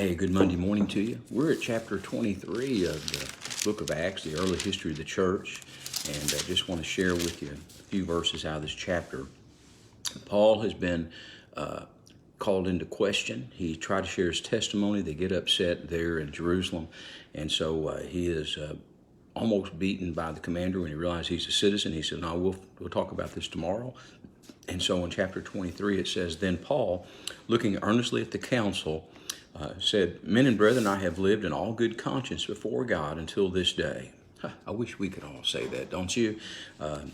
Hey, good Monday morning to you. We're at chapter 23 of the book of Acts, the early history of the church, and I just want to share with you a few verses out of this chapter. Paul has been called into question. He tried to share his testimony. They get upset there in Jerusalem, and so he is almost beaten by the commander when he realized he's a citizen. He said, no, we'll talk about this tomorrow. And so in chapter 23 it says, Then Paul, looking earnestly at the council, said, Men and brethren, I have lived in all good conscience before God until this day. I wish we could all say that, don't you?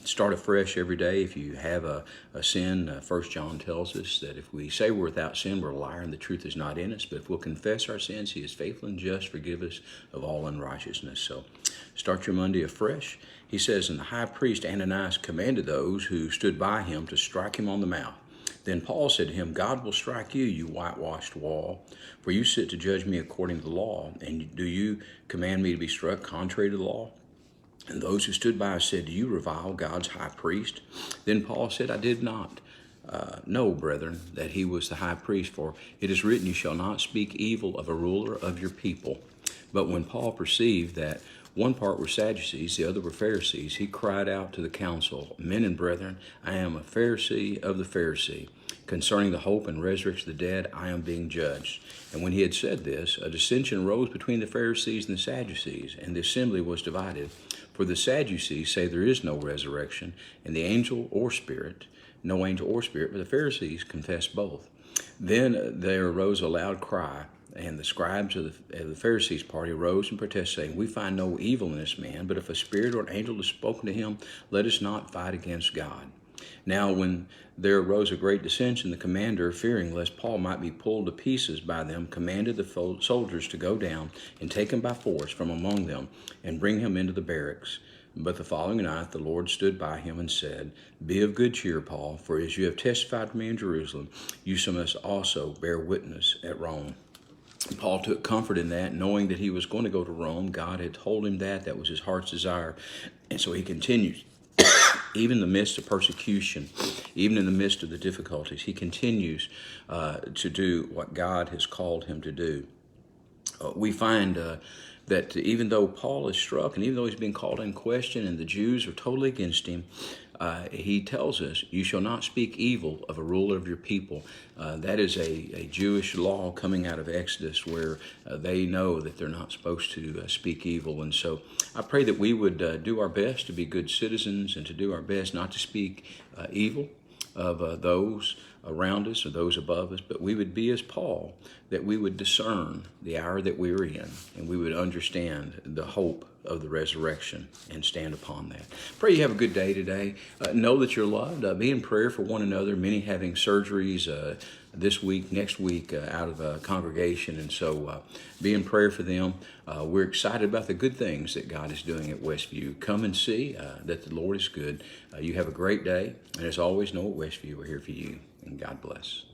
Start afresh every day. If you have a sin, 1 John tells us that if we say we're without sin, we're a liar and the truth is not in us. But if we'll confess our sins, he is faithful and just, forgive us of all unrighteousness. So start your Monday afresh. He says, And the high priest Ananias commanded those who stood by him to strike him on the mouth. Then Paul said to him, God will strike you, you whitewashed wall, for you sit to judge me according to the law, and do you command me to be struck contrary to the law? And those who stood by said, Do you revile God's high priest? Then Paul said, I did not know, brethren, that he was the high priest, for it is written, You shall not speak evil of a ruler of your people. But when Paul perceived that one part were Sadducees, the other were Pharisees, he cried out to the council, Men and brethren, I am a Pharisee of the Pharisee. Concerning the hope and resurrection of the dead, I am being judged. And when he had said this, a dissension arose between the Pharisees and the Sadducees, and the assembly was divided. For the Sadducees say there is no resurrection, and the angel or spirit, no angel or spirit, but the Pharisees confess both. Then there arose a loud cry, and the scribes of the Pharisees' party arose and protested, saying, We find no evil in this man, but if a spirit or an angel has spoken to him, let us not fight against God. Now when there arose a great dissension, the commander, fearing lest Paul might be pulled to pieces by them, commanded the soldiers to go down and take him by force from among them and bring him into the barracks. But the following night the Lord stood by him and said, Be of good cheer, Paul, for as you have testified to me in Jerusalem, you must also bear witness at Rome. Paul took comfort in that, knowing that he was going to go to Rome. God had told him that. That was his heart's desire. And so he continues. Even in the midst of persecution, even in the midst of the difficulties, he continues to do what God has called him to do. We find that even though Paul is struck, and even though he's being called in question, and the Jews are totally against him, he tells us, You shall not speak evil of a ruler of your people. That is a Jewish law coming out of Exodus where they know that they're not supposed to speak evil. And so I pray that we would do our best to be good citizens and to do our best not to speak evil of those around us or those above us, but we would be as Paul, that we would discern the hour that we're in, and we would understand the hope of the resurrection and stand upon that. Pray you have a good day today. Know that you're loved. Be in prayer for one another, many having surgeries this week, next week out of a congregation, and so be in prayer for them. We're excited about the good things that God is doing at Westview. Come and see that the Lord is good. You have a great day, and as always, know at Westview we're here for you, and God bless.